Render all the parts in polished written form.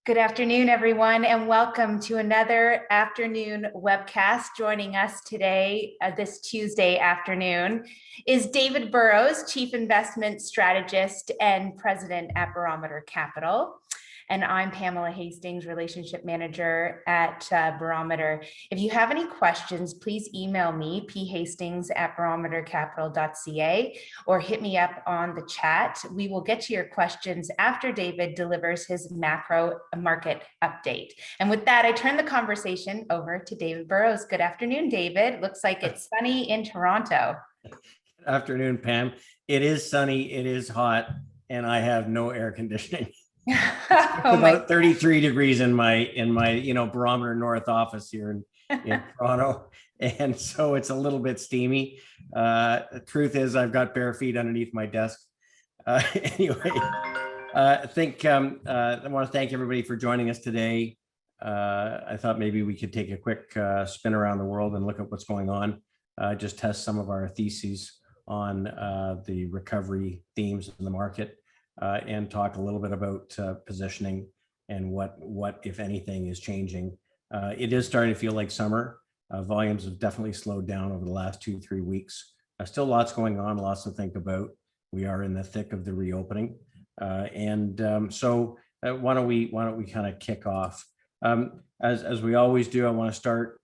Good afternoon, everyone, and welcome to another afternoon webcast. Joining us today, this Tuesday afternoon, is David Burrows, Chief Investment Strategist and President at Barometer Capital. And I'm Pamela Hastings, Relationship Manager at Barometer. If you have any questions, please email me, phastings@barometercapital.ca, or hit me up on the chat. We will get to your questions after David delivers his macro market update. And with that, I turn the conversation over to David Burrows. Good afternoon, David. Looks like it's sunny in Toronto. Good afternoon, Pam. It is sunny, it is hot, and I have no air conditioning. About 33 degrees in my Barometer North office here in Toronto, and so it's a little bit steamy. The truth is, I've got bare feet underneath my desk. Anyway, I want to thank everybody for joining us today. I thought maybe we could take a quick spin around the world and look at what's going on, just test some of our theses on the recovery themes in the market. And talk a little bit about positioning and what, if anything, is changing. It is starting to feel like summer. Volumes have definitely slowed down over the last 2-3 weeks. Still lots going on, lots to think about. We are in the thick of the reopening. So why don't we kind of kick off? As we always do, I want to start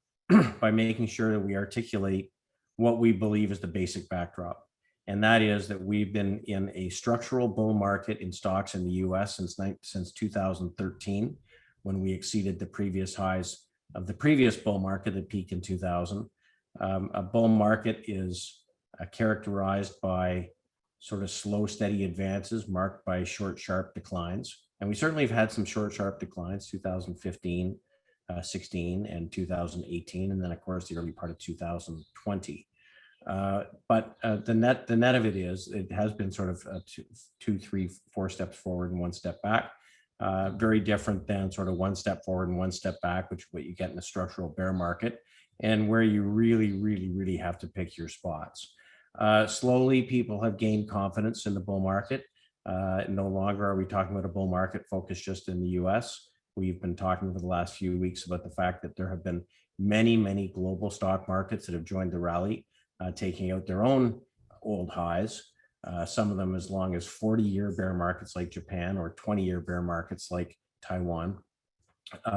by making sure that we articulate what we believe is the basic backdrop. And that is that we've been in a structural bull market in stocks in the US since 2013, when we exceeded the previous highs of the previous bull market that peaked in 2000. A bull market is characterized by sort of slow, steady advances marked by short, sharp declines. And we certainly have had some short, sharp declines, 2015, 16, and 2018, and then of course the early part of 2020. But the net of it is, it has been sort of 2, 3, 4 steps forward and 1 step back. Very different than sort of 1 step forward and 1 step back, which is what you get in a structural bear market, and where you really have to pick your spots. Slowly, people have gained confidence in the bull market. No longer are we talking about a bull market focused just in the US. We've been talking for the last few weeks about the fact that there have been many global stock markets that have joined the rally, taking out their own old highs, some of them as long as 40-year bear markets like Japan or 20-year bear markets like Taiwan.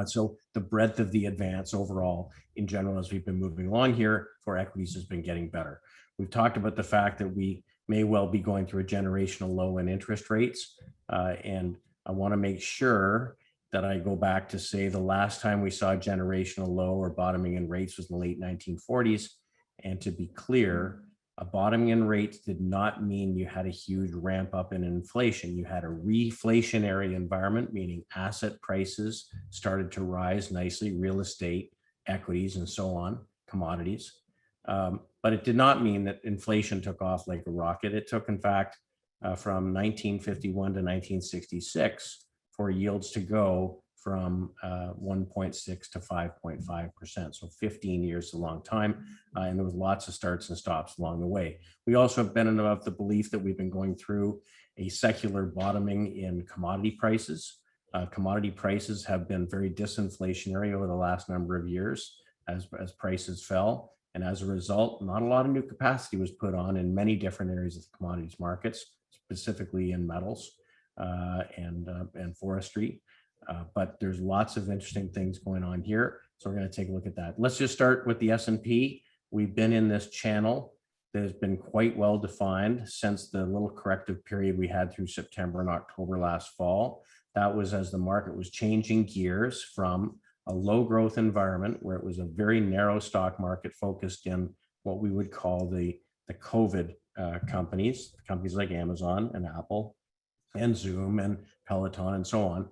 So the breadth of the advance overall in general, as we've been moving along here for equities, has been getting better. We've talked about the fact that we may well be going through a generational low in interest rates. And I want to make sure that I go back to say the last time we saw a generational low or bottoming in rates was in the late 1940s. And to be clear, a bottoming in rates did not mean you had a huge ramp up in inflation. You had a reflationary environment, meaning asset prices started to rise nicely, real estate, equities, and so on, commodities. But it did not mean that inflation took off like a rocket. It took, in fact, from 1951 to 1966 for yields to go from 1.6 to 5.5%. So 15 years is a long time. And there was lots of starts and stops along the way. We also have been of the belief that we've been going through a secular bottoming in commodity prices. Commodity prices have been very disinflationary over the last number of years as prices fell. And as a result, not a lot of new capacity was put on in many different areas of the commodities markets, specifically in metals and forestry. But there's lots of interesting things going on here. So we're going to take a look at that. Let's just start with the S&P. We've been in this channel that has been quite well defined since the little corrective period we had through September and October last fall. That was as the market was changing gears from a low growth environment where it was a very narrow stock market focused in what we would call the COVID companies like Amazon and Apple and Zoom and Peloton and so on,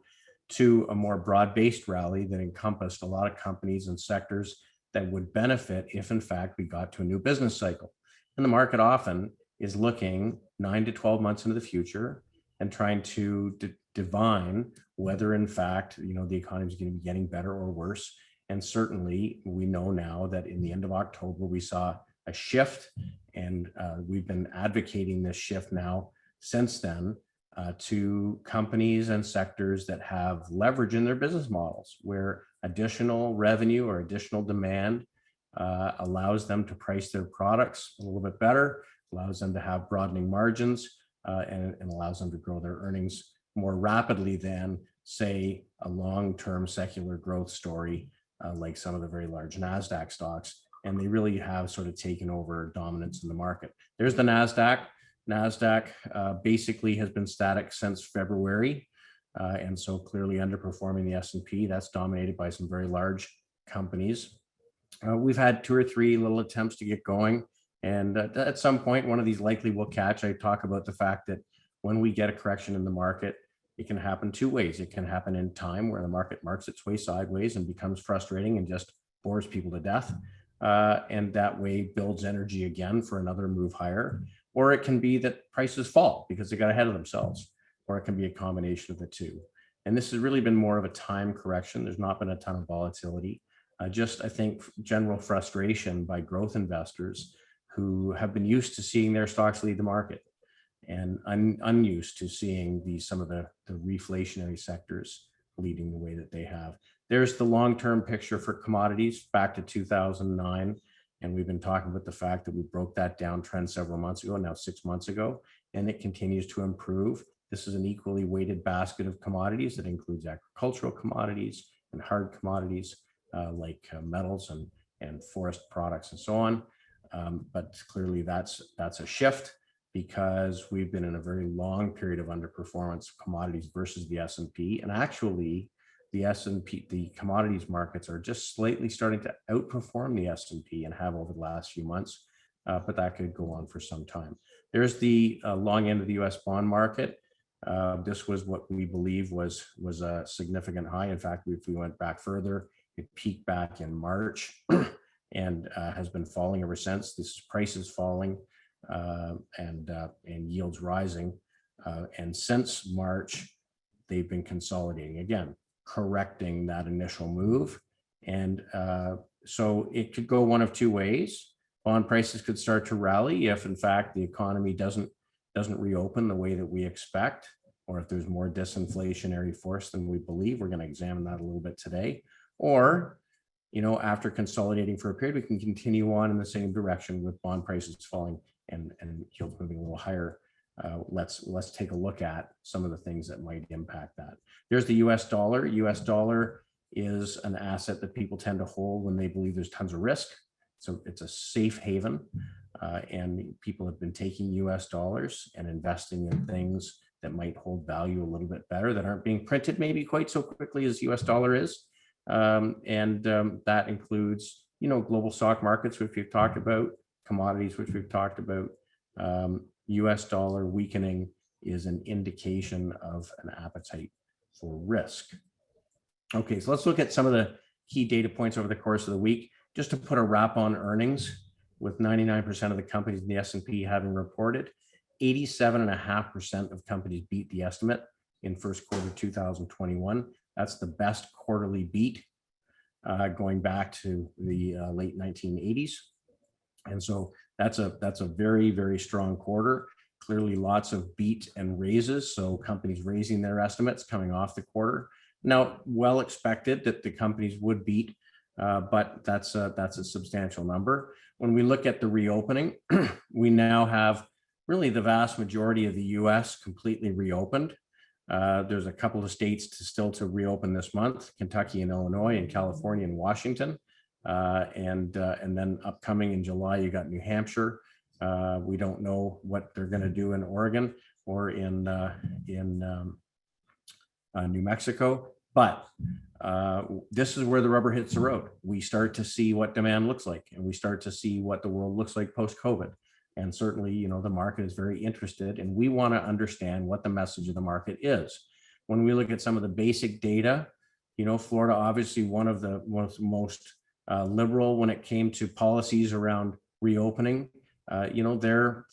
to a more broad-based rally that encompassed a lot of companies and sectors that would benefit if, in fact, we got to a new business cycle. And the market often is looking 9 to 12 months into the future and trying to divine whether, in fact, the economy is going to be getting better or worse. And certainly, we know now that in the end of October, we saw a shift, and we've been advocating this shift now since then. to companies and sectors that have leverage in their business models, where additional revenue or additional demand allows them to price their products a little bit better, allows them to have broadening margins, and allows them to grow their earnings more rapidly than, say, a long-term secular growth story like some of the very large Nasdaq stocks. And they really have sort of taken over dominance in the market. There's the Nasdaq. Nasdaq basically has been static since February, and so clearly underperforming the S&P. That's dominated by some very large companies. We've had 2 or 3 little attempts to get going, and at some point, one of these likely will catch. I talk about the fact that when we get a correction in the market, it can happen 2 ways. It can happen in time, where the market marks its way sideways and becomes frustrating and just bores people to death, and that way builds energy again for another move higher. Or it can be that prices fall because they got ahead of themselves, or it can be a combination of the two. And this has really been more of a time correction. There's not been a ton of volatility. Just, I think, general frustration by growth investors who have been used to seeing their stocks lead the market, and unused to seeing some of the reflationary sectors leading the way that they have. There's the long-term picture for commodities back to 2009. And we've been talking about the fact that we broke that downtrend several months ago, now 6 months ago, and it continues to improve. This is an equally weighted basket of commodities that includes agricultural commodities and hard commodities like metals and forest products and so on. But clearly that's a shift, because we've been in a very long period of underperformance of commodities versus the S&P. And actually, the S&P, the commodities markets are just slightly starting to outperform the S&P and have over the last few months, but that could go on for some time. There's the long end of the US bond market. This was what we believe was a significant high. In fact, if we went back further, it peaked back in March and has been falling ever since. This price is falling and yields rising. And since March, they've been consolidating again, correcting that initial move. And so it could go one of 2 ways. Bond prices could start to rally if, in fact, the economy doesn't reopen the way that we expect, or if there's more disinflationary force than we believe. We're going to examine that a little bit today. Or, after consolidating for a period, we can continue on in the same direction with bond prices falling and yields moving a little higher. Let's take a look at some of the things that might impact that. There's the US dollar. US dollar is an asset that people tend to hold when they believe there's tons of risk. So it's a safe haven, and people have been taking US dollars and investing in things that might hold value a little bit better, that aren't being printed maybe quite so quickly as US dollar is. That includes, global stock markets, which we've talked about, commodities, which we've talked about. US dollar weakening is an indication of an appetite for risk. Okay, so let's look at some of the key data points over the course of the week, just to put a wrap on earnings. With 99% of the companies in the S&P having reported, 87.5% of companies beat the estimate in first quarter 2021. That's the best quarterly beat going back to the late 1980s. And so that's a very, very strong quarter. Clearly lots of beat and raises. So companies raising their estimates coming off the quarter. Now, well expected that the companies would beat, but that's a substantial number. When we look at the reopening, we now have really the vast majority of the US completely reopened. There's a couple of states still to reopen this month: Kentucky and Illinois, and California and Washington. And then upcoming in July, you got New Hampshire. We don't know what they're going to do in Oregon or in New Mexico, but this is where the rubber hits the road. We start to see what demand looks like, and we start to see what the world looks like post-COVID. And certainly, the market is very interested, and we want to understand what the message of the market is. When we look at some of the basic data, Florida, obviously one of the most liberal when it came to policies around reopening. Their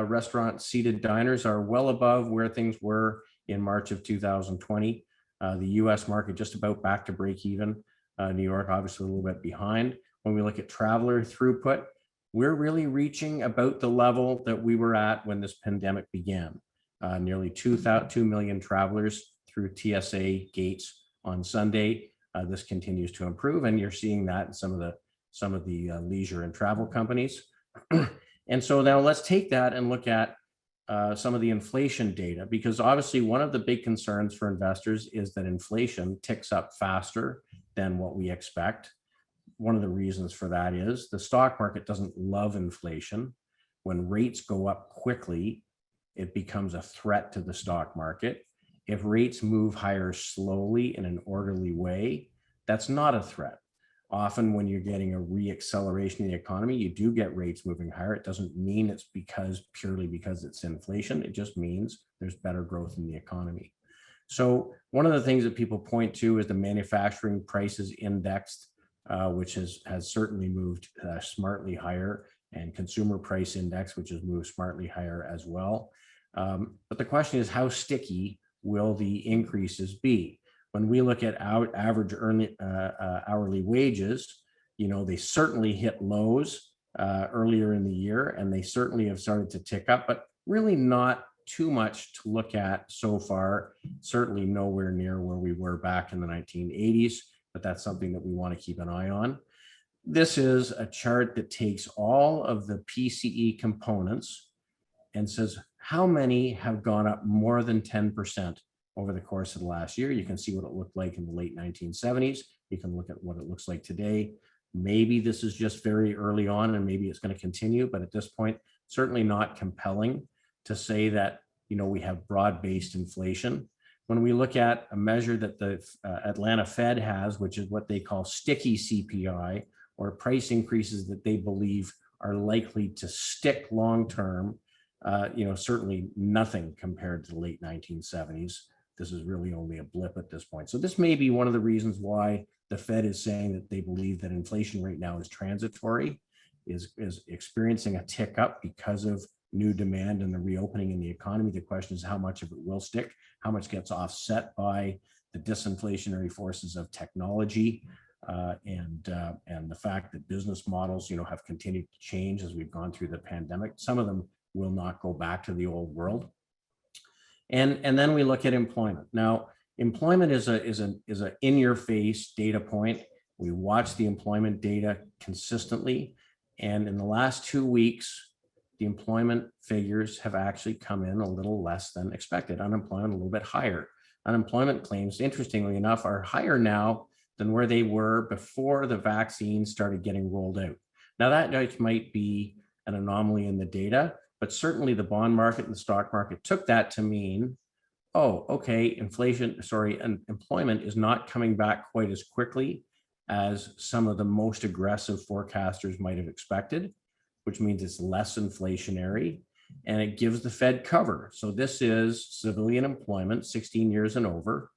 restaurant seated diners are well above where things were in March of 2020. The US market just about back to break even. New York, obviously a little bit behind. When we look at traveler throughput, we're really reaching about the level that we were at when this pandemic began. nearly 2 million travelers through TSA gates on Sunday. This continues to improve, and you're seeing that in some of the leisure and travel companies. And so now let's take that and look at some of the inflation data, because obviously one of the big concerns for investors is that inflation ticks up faster than what we expect. One of the reasons for that is the stock market doesn't love inflation. When rates go up quickly, it becomes a threat to the stock market. If rates move higher slowly in an orderly way, that's not a threat. Often when you're getting a re-acceleration in the economy, you do get rates moving higher. It doesn't mean it's purely because it's inflation. It just means there's better growth in the economy. So one of the things that people point to is the manufacturing prices indexed, which has certainly moved smartly higher, and consumer price index, which has moved smartly higher as well. But the question is, how sticky will the increases be? When we look at our average hourly wages, they certainly hit lows earlier in the year, and they certainly have started to tick up, but really not too much to look at so far. Certainly nowhere near where we were back in the 1980s, but that's something that we want to keep an eye on. This is a chart that takes all of the PCE components and says how many have gone up more than 10% over the course of the last year. You can see what it looked like in the late 1970s. You can look at what it looks like today. Maybe this is just very early on, and maybe it's going to continue, but at this point, certainly not compelling to say that we have broad-based inflation. When we look at a measure that the Atlanta Fed has, which is what they call sticky CPI, or price increases that they believe are likely to stick long-term, certainly nothing compared to the late 1970s. This is really only a blip at this point. So this may be one of the reasons why the Fed is saying that they believe that inflation right now is transitory, is experiencing a tick up because of new demand and the reopening in the economy. The question is how much of it will stick, how much gets offset by the disinflationary forces of technology, and the fact that business models, have continued to change as we've gone through the pandemic. Some of them will not go back to the old world. And then we look at employment. Now, employment is a in-your-face data point. We watch the employment data consistently, and in the last 2 weeks, the employment figures have actually come in a little less than expected. Unemployment a little bit higher. Unemployment claims, interestingly enough, are higher now than where they were before the vaccine started getting rolled out. Now that might be an anomaly in the data, but certainly the bond market and the stock market took that to mean, oh, okay, employment is not coming back quite as quickly as some of the most aggressive forecasters might have expected, which means it's less inflationary, and it gives the Fed cover. So this is civilian employment, 16 years and over.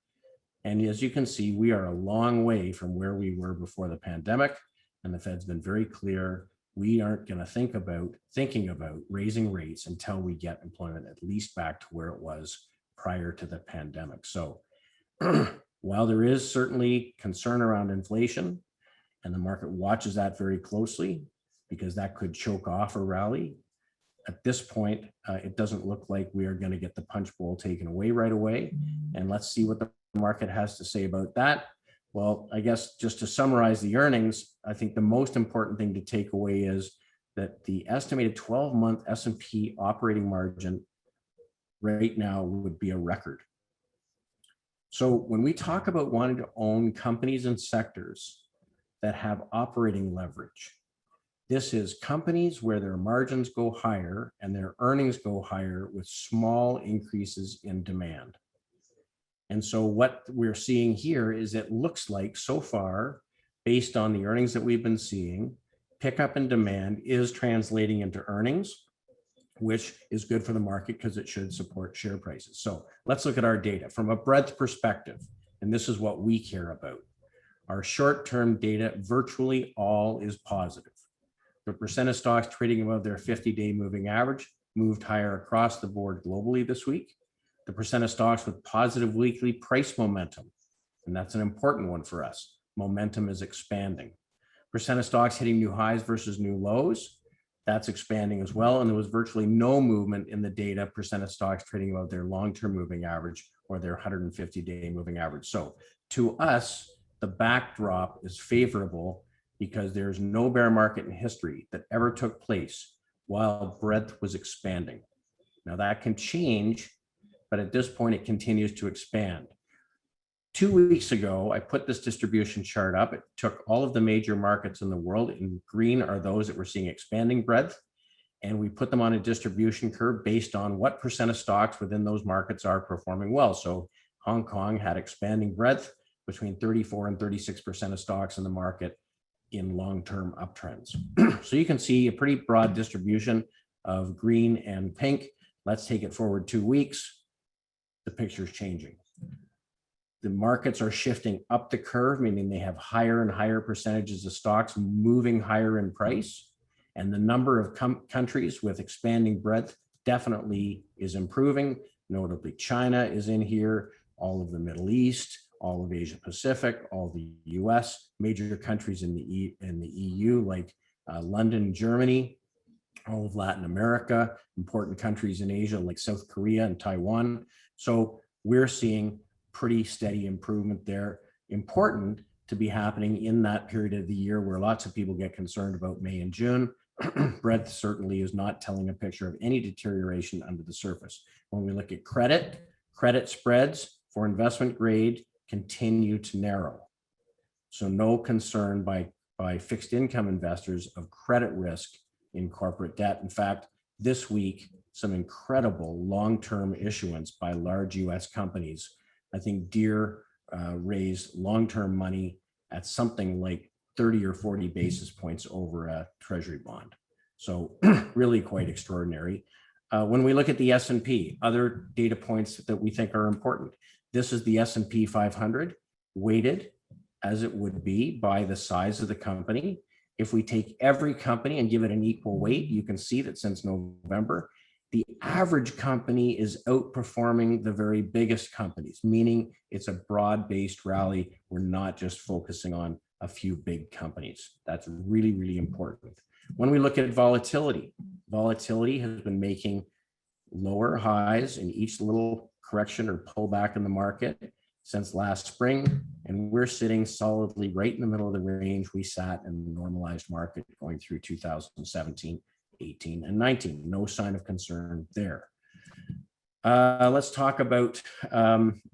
And as you can see, we are a long way from where we were before the pandemic, and the Fed's been very clear. We aren't going to thinking about raising rates until we get employment at least back to where it was prior to the pandemic. So while there is certainly concern around inflation, and the market watches that very closely because that could choke off a rally, at this point, it doesn't look like we are going to get the punch bowl taken away right away. And let's see what the market has to say about that. Well, I guess just to summarize the earnings, I think the most important thing to take away is that the estimated 12-month S&P operating margin right now would be a record. So when we talk about wanting to own companies and sectors that have operating leverage, this is companies where their margins go higher and their earnings go higher with small increases in demand. And so what we're seeing here is it looks like so far, based on the earnings that we've been seeing, pickup in demand is translating into earnings, which is good for the market because it should support share prices. So let's look at our data from a breadth perspective. And this is what we care about. Our short-term data, virtually all is positive. The percent of stocks trading above their 50-day moving average moved higher across the board globally this week. The percent of stocks with positive weekly price momentum, and that's an important one for us. Momentum is expanding. Percent of stocks hitting new highs versus new lows. That's expanding as well. And there was virtually no movement in the data percent of stocks trading above their long-term moving average or their 150-day moving average. So to us, the backdrop is favorable because there's no bear market in history that ever took place while breadth was expanding. Now that can change, but at this point it continues to expand. 2 weeks ago, I put this distribution chart up. It took all of the major markets in the world. In green are those that we're seeing expanding breadth. And we put them on a distribution curve based on what percent of stocks within those markets are performing well. So Hong Kong had expanding breadth between 34 and 36% of stocks in the market in long-term uptrends. So you can see a pretty broad distribution of green and pink. Let's take it forward 2 weeks. The picture's changing. The markets are shifting up the curve, meaning they have higher and higher percentages of stocks moving higher in price. And the number of countries with expanding breadth definitely is improving. Notably, China is in here, all of the Middle East, all of Asia Pacific, all the US, major countries in the EU like London, Germany, all of Latin America, important countries in Asia like South Korea and Taiwan. So we're seeing pretty steady improvement there. Important to be happening in that period of the year where lots of people get concerned about May and June. Breadth certainly is not telling a picture of any deterioration under the surface. When we look at credit spreads for investment grade continue to narrow. So no concern by fixed income investors of credit risk in corporate debt. In fact, this week, some incredible long-term issuance by large US companies. I think Deere raised long-term money at something like 30 or 40 basis points over a treasury bond. So really quite extraordinary. When we look at the S&P, other data points that we think are important. This is the S&P 500 weighted as it would be by the size of the company. If we take every company and give it an equal weight, you can see that since November, the average company is outperforming the very biggest companies, meaning it's a broad-based rally. We're not just focusing on a few big companies. That's really, really important. When we look at volatility, volatility has been making lower highs in each little correction or pullback in the market since last spring, and we're sitting solidly right in the middle of the range we sat in the normalized market going through 2017. 18 and 19, no sign of concern there. Let's talk about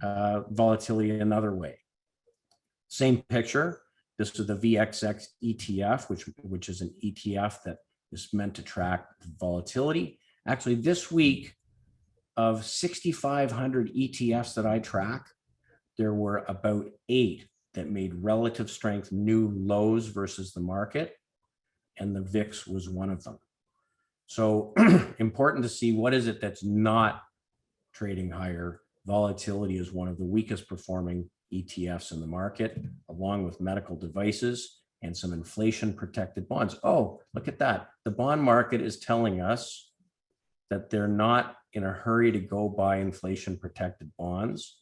volatility another way. Same picture. This is the Vxx Etf, which is an ETF that is meant to track volatility. Actually, this week of 6,500 ETFs that I track, there were about 8 that made relative strength new lows versus the market, and the VIX was one of them. So important to see what is it that's not trading higher. Volatility is one of the weakest performing ETFs in the market, along with medical devices and some inflation protected bonds. Oh, look at that. The bond market is telling us that they're not in a hurry to go buy inflation protected bonds.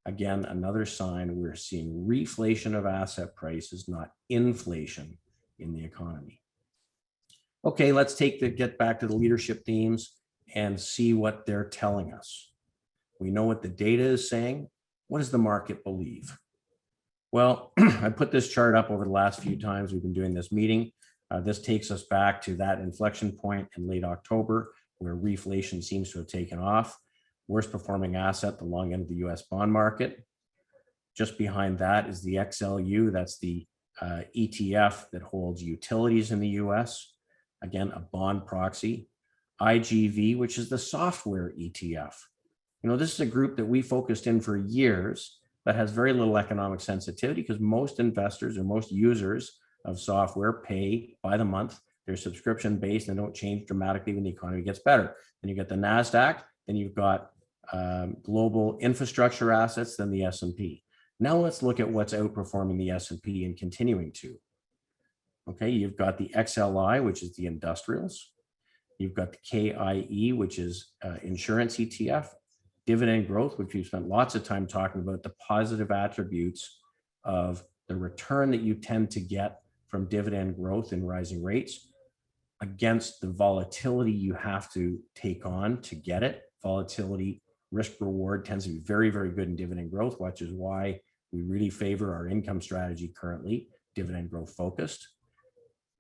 Again, another sign we're seeing reflation of asset prices, not inflation in the economy. Okay, let's get back to the leadership themes and see what they're telling us. We know what the data is saying. What does the market believe? Well, I put this chart up over the last few times we've been doing this meeting. This takes us back to that inflection point in late October where reflation seems to have taken off. Worst performing asset, the long end of the US bond market. Just behind that is the XLU, that's the ETF that holds utilities in the US. Again, a bond proxy. IGV, which is the software ETF. You know, this is a group that we focused in for years that has very little economic sensitivity because most investors or most users of software pay by the month. They're subscription based and don't change dramatically when the economy gets better. Then you get the Nasdaq, then you've got global infrastructure assets, then the S&P. Now let's look at what's outperforming the S&P and continuing to. Okay, you've got the XLI, which is the industrials. You've got the KIE, which is insurance ETF, dividend growth, which we've spent lots of time talking about, the positive attributes of the return that you tend to get from dividend growth in rising rates. against the volatility you have to take on to get it. Volatility, risk reward tends to be very, very good in dividend growth, which is why we really favor our income strategy currently, dividend growth focused.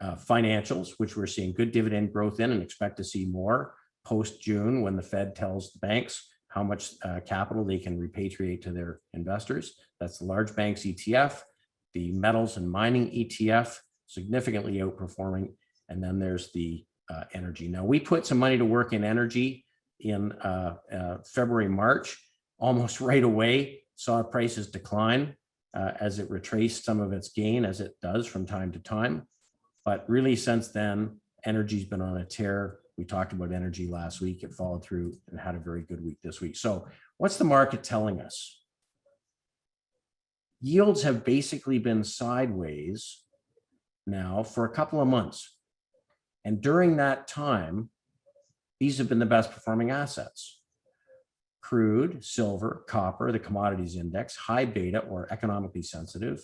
Financials, which we're seeing good dividend growth in and expect to see more post-June when the Fed tells the banks how much capital they can repatriate to their investors. That's the large banks ETF, the metals and mining ETF, significantly outperforming. And then there's the energy. Now, we put some money to work in energy in February, March, almost right away, saw prices decline as it retraced some of its gain, as it does from time to time. But really since then, energy's been on a tear. We talked about energy last week. It followed through and had a very good week this week. So what's the market telling us? Yields have basically been sideways now for a couple of months. And during that time, these have been the best performing assets. Crude, silver, copper, the commodities index, high beta or economically sensitive,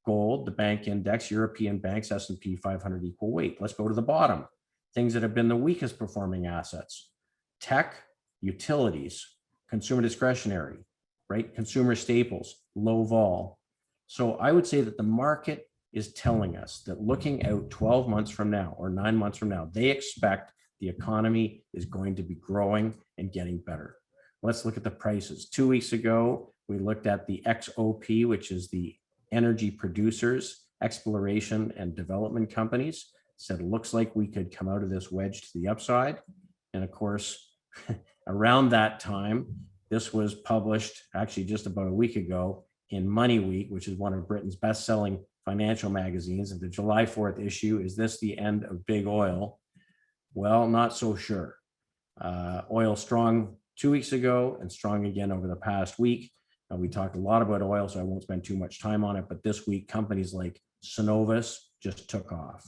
gold, the bank index, European banks, S&P 500 equal weight. Let's go to the bottom. Things that have been the weakest performing assets: tech, utilities, consumer discretionary, right? Consumer staples, low vol. So I would say that the market is telling us that looking out 12 months from now or 9 months from now, they expect the economy is going to be growing and getting better. Let's look at the prices. 2 weeks ago, we looked at the XOP, which is the energy producers, exploration and development companies. Said it looks like we could come out of this wedge to the upside. And of course, around that time, this was published actually just about a week ago in Money Week, which is one of Britain's best-selling financial magazines. And the July 4th issue, is this the end of big oil? Well, not so sure. Oil strong 2 weeks ago and strong again over the past week. We talked a lot about oil, so I won't spend too much time on it. But this week, companies like Cenovus just took off.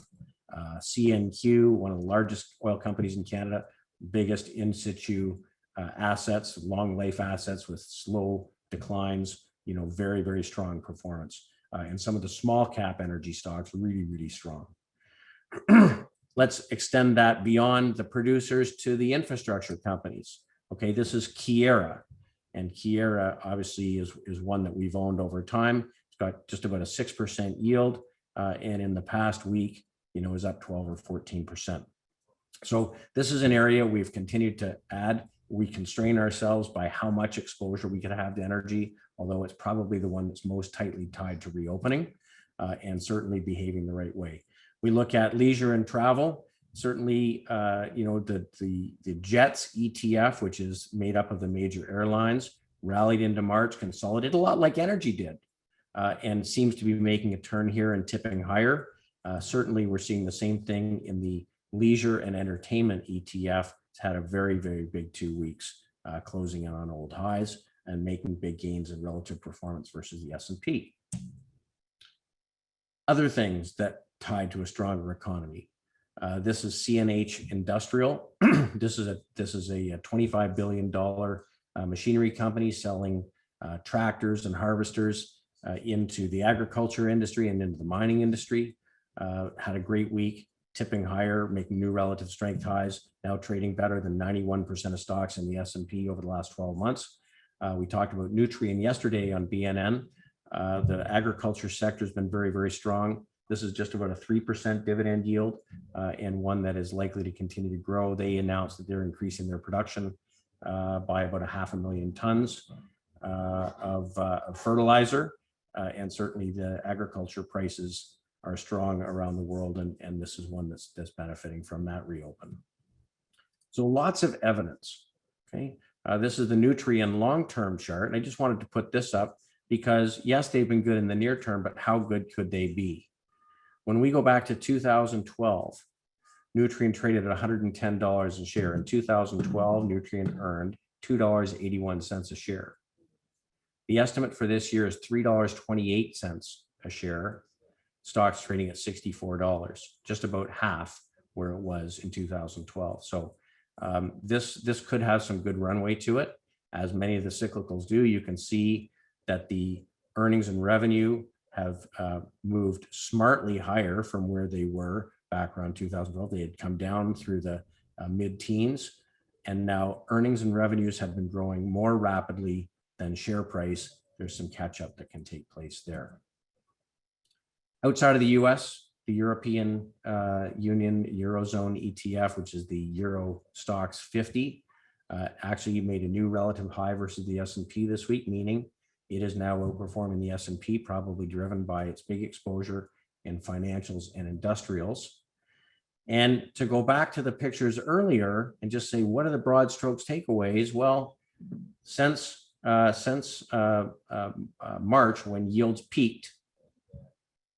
CNQ, one of the largest oil companies in Canada, biggest in situ assets, long life assets with slow declines, very, very strong performance. And some of the small cap energy stocks really, really strong. Let's extend that beyond the producers to the infrastructure companies. Okay, this is Keyera. And Keyera obviously is one that we've owned over time. It's got just about a 6% yield. And in the past week, is up 12 or 14%. So this is an area we've continued to add. We constrain ourselves by how much exposure we can have to energy, although it's probably the one that's most tightly tied to reopening and certainly behaving the right way. We look at leisure and travel. Certainly, the Jets ETF, which is made up of the major airlines, rallied into March, consolidated a lot like energy did, and seems to be making a turn here and tipping higher. Certainly, we're seeing the same thing in the leisure and entertainment ETF. It's had a very, very big 2 weeks, closing in on old highs and making big gains in relative performance versus the S&P. Other things that tied to a stronger economy. This is CNH Industrial. This is a $25 billion machinery company selling tractors and harvesters into the agriculture industry and into the mining industry. Had a great week, tipping higher, making new relative strength highs, now trading better than 91% of stocks in the S&P over the last 12 months. We talked about Nutrien yesterday on BNN. The agriculture sector has been very, very strong. This is just about a 3% dividend yield and one that is likely to continue to grow. They announced that they're increasing their production by about 500,000 tons of fertilizer. And certainly the agriculture prices are strong around the world, and this is one that's benefiting from that reopen. So lots of evidence. Okay, this is the Nutrien long-term chart, and I just wanted to put this up because yes, they've been good in the near term, but how good could they be? When we go back to 2012, Nutrien traded at $110 a share. In 2012, Nutrien earned $2.81 a share. The estimate for this year is $3.28 a share. Stocks trading at $64, just about half where it was in 2012. So this could have some good runway to it. As many of the cyclicals do, you can see that the earnings and revenue have moved smartly higher from where they were back around 2012. They had come down through the mid-teens, and now earnings and revenues have been growing more rapidly than share price. There's some catch up that can take place there. Outside of the US, the European Union Eurozone ETF, which is the Euro Stocks 50, actually made a new relative high versus the S&P this week, meaning it is now outperforming the S&P, probably driven by its big exposure in financials and industrials. And to go back to the pictures earlier and just say, what are the broad strokes takeaways? Well, since March, when yields peaked,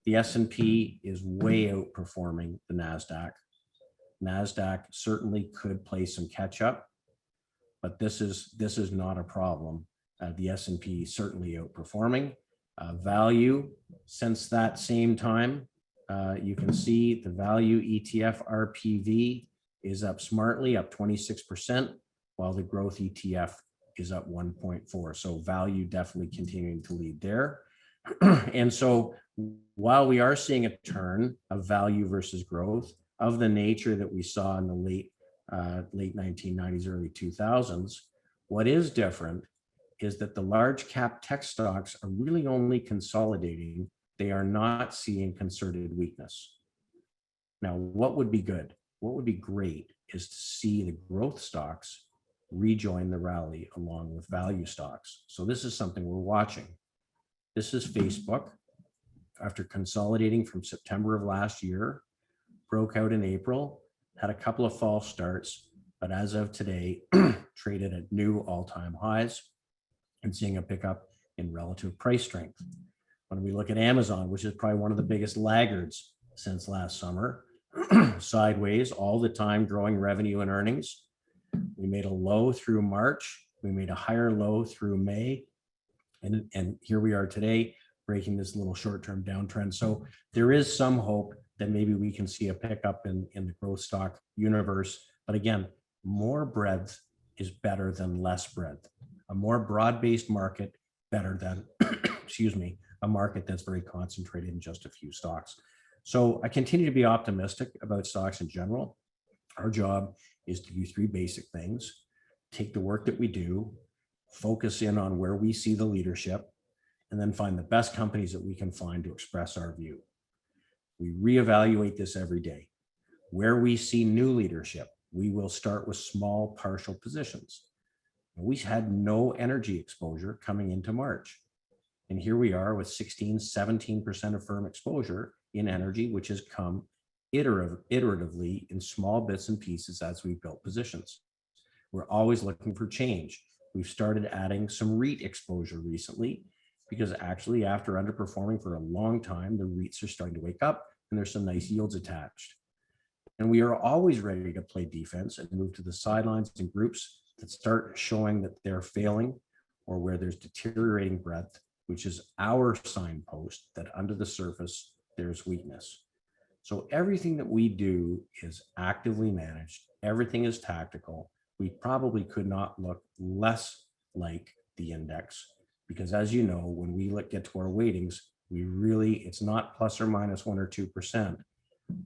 the S&P is way outperforming the Nasdaq. Nasdaq certainly could play some catch up, but this is not a problem. The S&P certainly outperforming. Value since that same time, you can see the value ETF RPV is up smartly, up 26%, while the growth ETF is up 1.4. So value definitely continuing to lead there. And so while we are seeing a turn of value versus growth of the nature that we saw in the late 1990s, early 2000s, what is different is that the large cap tech stocks are really only consolidating. They are not seeing concerted weakness. Now, what would be good? What would be great is to see the growth stocks rejoin the rally along with value stocks. So this is something we're watching. This is Facebook, after consolidating from September of last year, broke out in April, had a couple of false starts, but as of today, traded at new all-time highs and seeing a pickup in relative price strength. When we look at Amazon, which is probably one of the biggest laggards since last summer, sideways all the time, growing revenue and earnings. We made a low through March. We made a higher low through May. And here we are today, breaking this little short-term downtrend. So there is some hope that maybe we can see a pickup in the growth stock universe. But again, more breadth is better than less breadth. A more broad-based market better than, excuse me, a market that's very concentrated in just a few stocks. So I continue to be optimistic about stocks in general. Our job is to do three basic things: take the work that we do, focus in on where we see the leadership, and then find the best companies that we can find to express our view. We reevaluate this every day. Where we see new leadership, we will start with small partial positions. We had no energy exposure coming into March. And here we are with 16-17% of firm exposure in energy, which has come iteratively in small bits and pieces as we built positions. We're always looking for change. We've started adding some REIT exposure recently because actually after underperforming for a long time, the REITs are starting to wake up and there's some nice yields attached. And we are always ready to play defense and move to the sidelines in groups that start showing that they're failing or where there's deteriorating breadth, which is our signpost that under the surface, there's weakness. So everything that we do is actively managed. Everything is tactical. We probably could not look less like the index because, as you know, when we get to our weightings, it's not plus or minus 1 or 2%.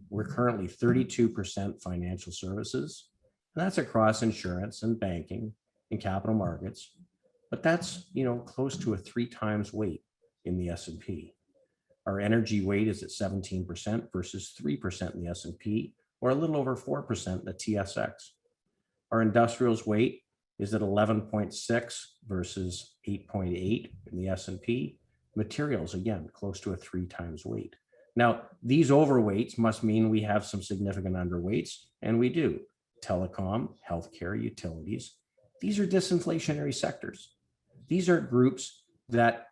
We're currently 32% financial services, and that's across insurance and banking and capital markets. But that's, close to a 3 times weight in the S&P. Our energy weight is at 17% versus 3% in the S&P, or a little over 4% in the TSX. Our industrials weight is at 11.6 versus 8.8 in the S&P. Materials, again, close to a 3 times weight. Now, these overweights must mean we have some significant underweights, and we do. Telecom, healthcare, utilities. These are disinflationary sectors. These are groups that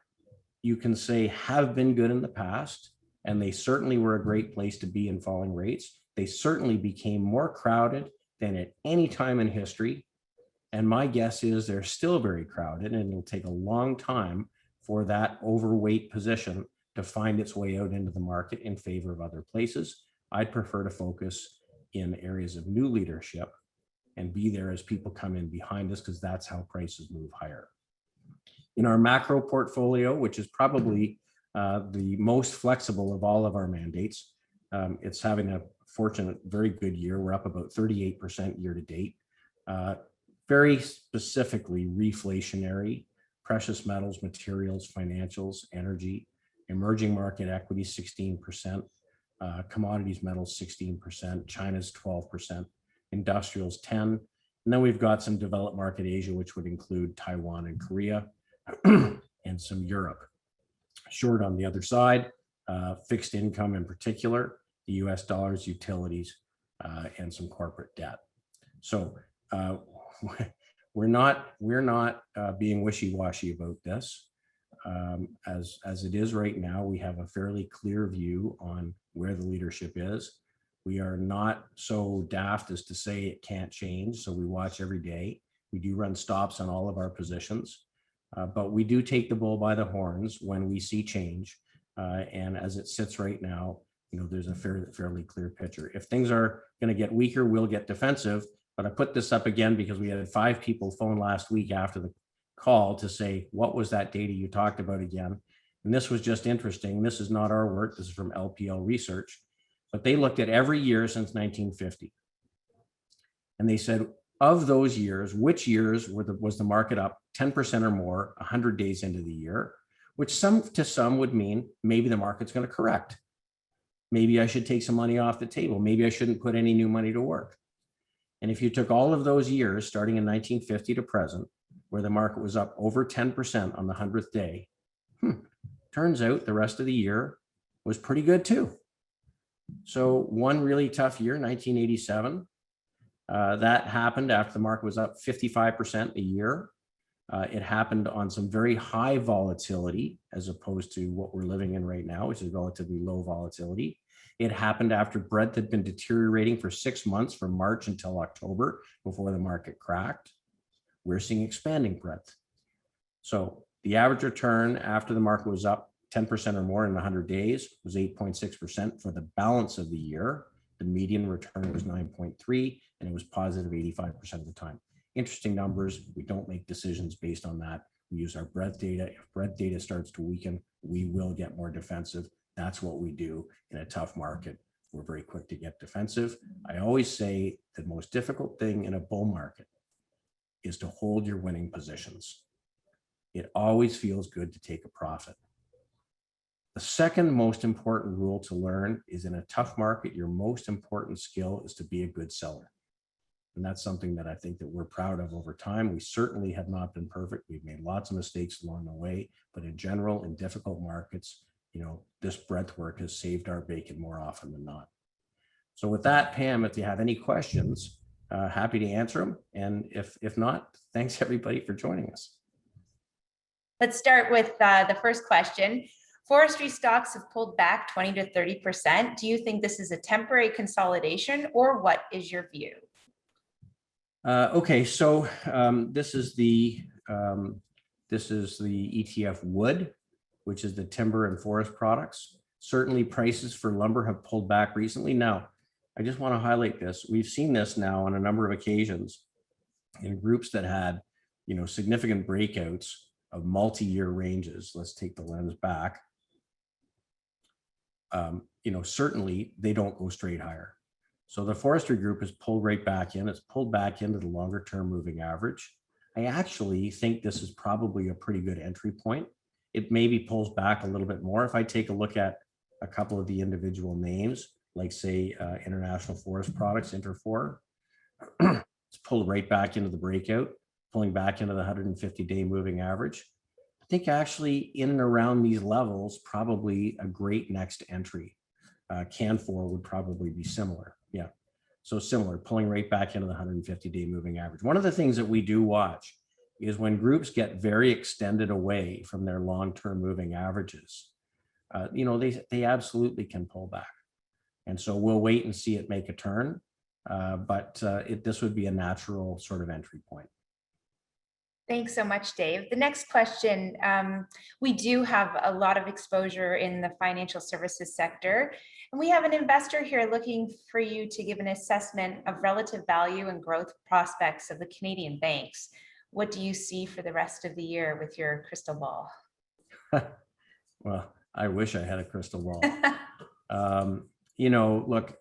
you can say have been good in the past, and they certainly were a great place to be in falling rates. They certainly became more crowded than at any time in history. And my guess is they're still very crowded, and it'll take a long time for that overweight position to find its way out into the market in favor of other places. I'd prefer to focus in areas of new leadership and be there as people come in behind us, because that's how prices move higher. In our macro portfolio, which is probably the most flexible of all of our mandates, it's having a fortunate, very good year. We're up about 38% year to date. Very specifically reflationary, precious metals, materials, financials, energy, emerging market equity, 16%, commodities, metals, 16%, China's 12%, industrials, 10%. And then we've got some developed market Asia, which would include Taiwan and Korea, and some Europe. Short on the other side, fixed income in particular, the US dollars, utilities, and some corporate debt. So we're not being wishy-washy about this. As it is right now, we have a fairly clear view on where the leadership is. We are not so daft as to say it can't change, so we watch every day. We do run stops on all of our positions, but we do take the bull by the horns when we see change. And as it sits right now, there's a fairly clear picture. If things are going to get weaker, we'll get defensive. But I put this up again because we had 5 people phone last week after the call to say, what was that data you talked about again? And this was just interesting. This is not our work. This is from LPL Research. But they looked at every year since 1950. And they said, of those years, which years was the market up 10% or more 100 days into the year, which to some would mean maybe the market's going to correct. Maybe I should take some money off the table. Maybe I shouldn't put any new money to work. And if you took all of those years, starting in 1950 to present, where the market was up over 10% on the 100th day, turns out the rest of the year was pretty good too. So one really tough year, 1987, that happened after the market was up 55% a year. It happened on some very high volatility as opposed to what we're living in right now, which is relatively low volatility. It happened after Brent had been deteriorating for 6 months from March until October before the market cracked. We're seeing expanding Brent. So the average return after the market was up 10% or more in 100 days was 8.6% for the balance of the year. The median return was 9.3, and it was positive 85% of the time. Interesting numbers. We don't make decisions based on that. We use our breadth data. If breadth data starts to weaken, we will get more defensive. That's what we do in a tough market. We're very quick to get defensive. I always say the most difficult thing in a bull market is to hold your winning positions. It always feels good to take a profit. The second most important rule to learn is in a tough market, your most important skill is to be a good seller. And that's something that I think that we're proud of over time. We certainly have not been perfect. We've made lots of mistakes along the way, but in general, in difficult markets, this breadth work has saved our bacon more often than not. So with that, Pam, if you have any questions, happy to answer them. And if not, thanks everybody for joining us. Let's start with the first question. Forestry stocks have pulled back 20 to 30%. Do you think this is a temporary consolidation, or what is your view? Okay, so this is the ETF wood, which is the timber and forest products. Certainly prices for lumber have pulled back recently. Now, I just want to highlight this. We've seen this now on a number of occasions in groups that had, significant breakouts of multi-year ranges. Let's take the lens back. Certainly they don't go straight higher. So the forestry group has pulled right back in. It's pulled back into the longer term moving average. I actually think this is probably a pretty good entry point. It maybe pulls back a little bit more. If I take a look at a couple of the individual names, like say International Forest Products, Interfor, it's pulled right back into the breakout, pulling back into the 150-day moving average. I think actually in and around these levels, probably a great next entry. Canfor would probably be similar. Yeah, so similar, pulling right back into the 150-day moving average. One of the things that we do watch is when groups get very extended away from their long-term moving averages, they absolutely can pull back. And so we'll wait and see it make a turn, but this would be a natural sort of entry point. Thanks so much, Dave. The next question, we do have a lot of exposure in the financial services sector, and we have an investor here looking for you to give an assessment of relative value and growth prospects of the Canadian banks. What do you see for the rest of the year with your crystal ball? Well, I wish I had a crystal ball. Look,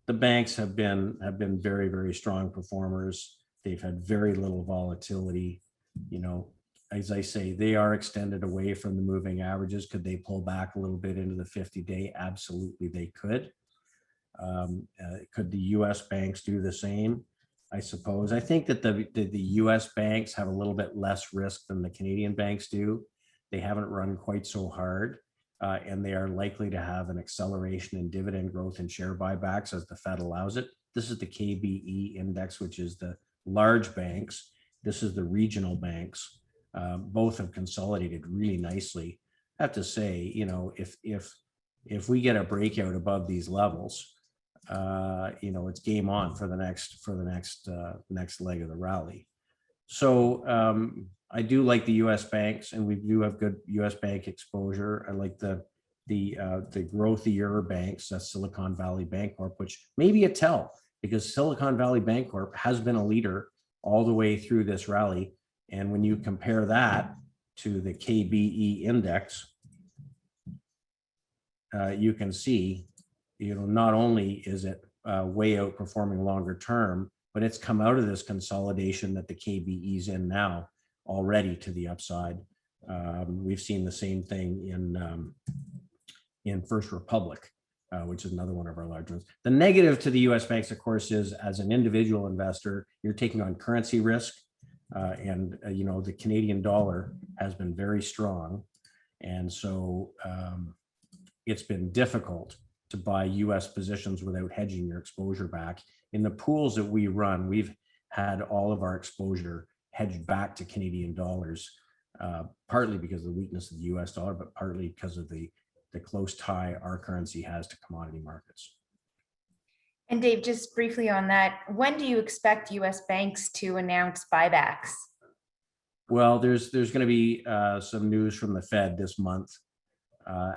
the banks have been very, very strong performers. They've had very little volatility. You know, as I say, they are extended away from the moving averages. Could they pull back a little bit into the 50-day? Absolutely, they could. Could the U.S. banks do the same? I suppose. I think that the U.S. banks have a little bit less risk than the Canadian banks do. They haven't run quite so hard, and they are likely to have an acceleration in dividend growth and share buybacks as the Fed allows it. This is the KBE index, which is the large banks. This is the regional banks. Both have consolidated really nicely. I have to say, you know, if we get a breakout above these levels, you know, it's game on for the next leg of the rally. So I do like the U.S. banks, and we do have good U.S. bank exposure. I like the growthier banks, that's Silicon Valley Bancorp, which may be a tell, because Silicon Valley Bancorp has been a leader all the way through this rally. And when you compare that to the KBE index, you can see, you know, not only is it way outperforming longer term, but it's come out of this consolidation that the KBE's in now already to the upside. We've seen the same thing in First Republic, which is another one of our large ones. The negative to the U.S. banks, of course, is as an individual investor, you're taking on currency risk, and you know, the Canadian dollar has been very strong, and so it's been difficult to buy U.S. positions without hedging your exposure back. In the pools that we run, we've had all of our exposure hedged back to Canadian dollars, partly because of the weakness of the U.S. dollar, but partly because of the close tie our currency has to commodity markets. And Dave, just briefly on that, when do you expect U.S. banks to announce buybacks? Well, there's going to be some news from the Fed this month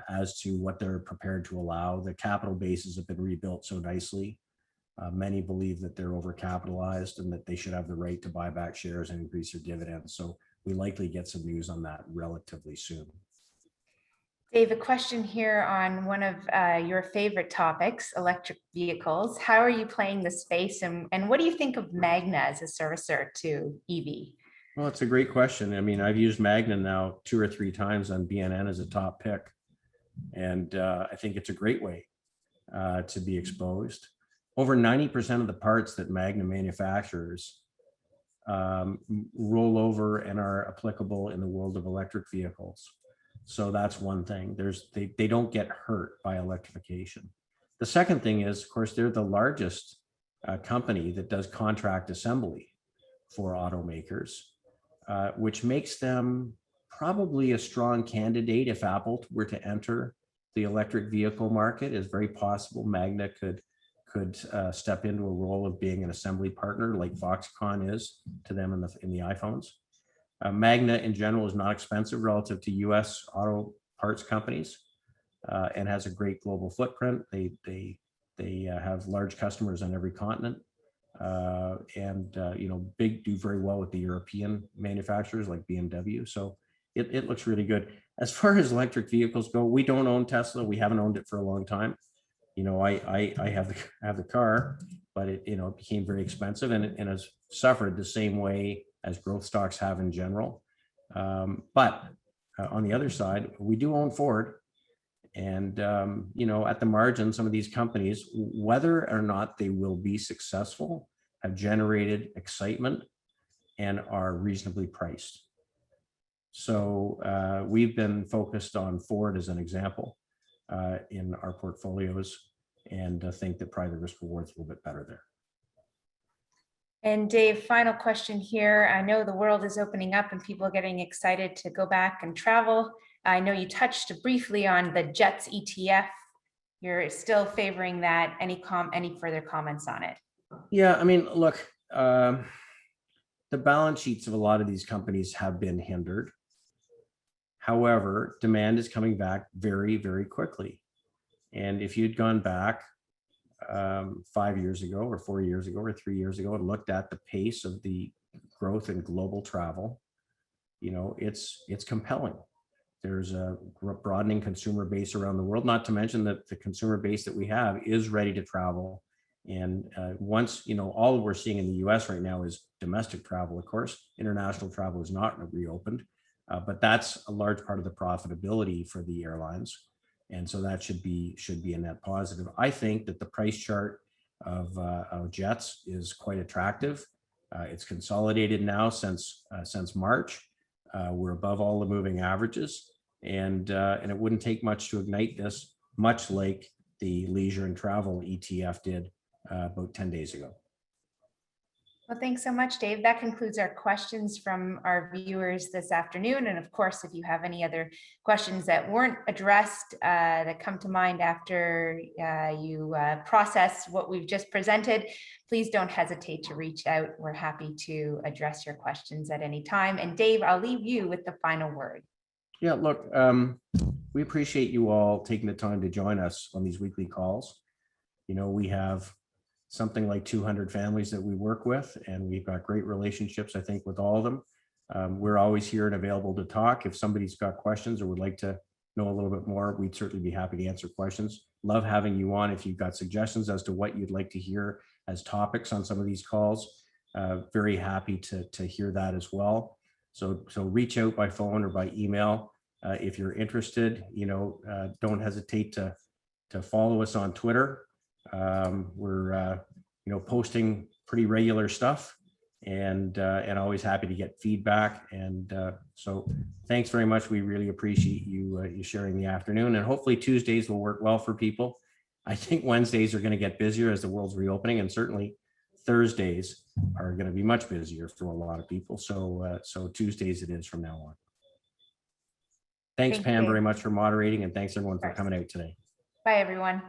as to what they're prepared to allow. The capital bases have been rebuilt so nicely. Many believe that they're overcapitalized and that they should have the right to buy back shares and increase their dividends. So we likely get some news on that relatively soon. Dave, a question here on one of your favorite topics, electric vehicles. How are you playing the space, and what do you think of Magna as a servicer to EV? Well, it's a great question. I mean, I've used Magna now 2 or 3 times on BNN as a top pick. And I think it's a great way to be exposed. Over 90% of the parts that Magna manufactures roll over and are applicable in the world of electric vehicles. So that's one thing. They don't get hurt by electrification. The second thing is, of course, they're the largest company that does contract assembly for automakers, which makes them probably a strong candidate if Apple were to enter the electric vehicle market. It's very possible Magna could step into a role of being an assembly partner like Foxconn is to them in the iPhones. Magna in general is not expensive relative to U.S. auto parts companies, and has a great global footprint. They have large customers on every continent, and you know, do very well with the European manufacturers like BMW. So it looks really good. As far as electric vehicles go, we don't own Tesla. We haven't owned it for a long time. You know, I have the car, but it, you know, it became very expensive, and it has suffered the same way as growth stocks have in general. But on the other side, we do own Ford. And, you know, at the margin, some of these companies, whether or not they will be successful, have generated excitement and are reasonably priced. So we've been focused on Ford as an example in our portfolios, and think that probably the risk reward's a little bit better there. And Dave, final question here. I know the world is opening up and people are getting excited to go back and travel. I know you touched briefly on the Vxx ETF. You're still favoring that. Any further comments on it? Yeah, I mean, look, the balance sheets of a lot of these companies have been hindered. However, demand is coming back very, very quickly. And if you'd gone back 5 years ago or 4 years ago or 3 years ago and looked at the pace of the growth in global travel, you know, it's compelling. There's a broadening consumer base around the world, not to mention that the consumer base that we have is ready to travel And once, all we're seeing in the US right now is domestic travel. Of course, international travel is not reopened, but that's a large part of the profitability for the airlines. And so that should be a net positive. I think that the price chart of jets is quite attractive. It's consolidated now since March. We're above all the moving averages, and it wouldn't take much to ignite this, much like the leisure and travel ETF did about 10 days ago. Well, thanks so much, Dave. That concludes our questions from our viewers this afternoon. And of course, if you have any other questions that weren't addressed that come to mind after you process what we've just presented, please don't hesitate to reach out. We're happy to address your questions at any time. And Dave, I'll leave you with the final word. Yeah, look, we appreciate you all taking the time to join us on these weekly calls. We have something like 200 families that we work with, and we've got great relationships, I think, with all of them. We're always here and available to talk. If somebody's got questions or would like to know a little bit more, we'd certainly be happy to answer questions. Love having you on. If you've got suggestions as to what you'd like to hear as topics on some of these calls, very happy to hear that as well. So reach out by phone or by email if you're interested. Don't hesitate to follow us on Twitter. We're posting pretty regular stuff, and always happy to get feedback. And so thanks very much. We really appreciate you sharing the afternoon, and hopefully Tuesdays will work well for people. I think Wednesdays are going to get busier as the world's reopening, and certainly Thursdays are going to be much busier for a lot of people. So Tuesdays it is from now on. Thanks, Pam, very much for moderating, and thanks everyone for coming out today. Bye, everyone.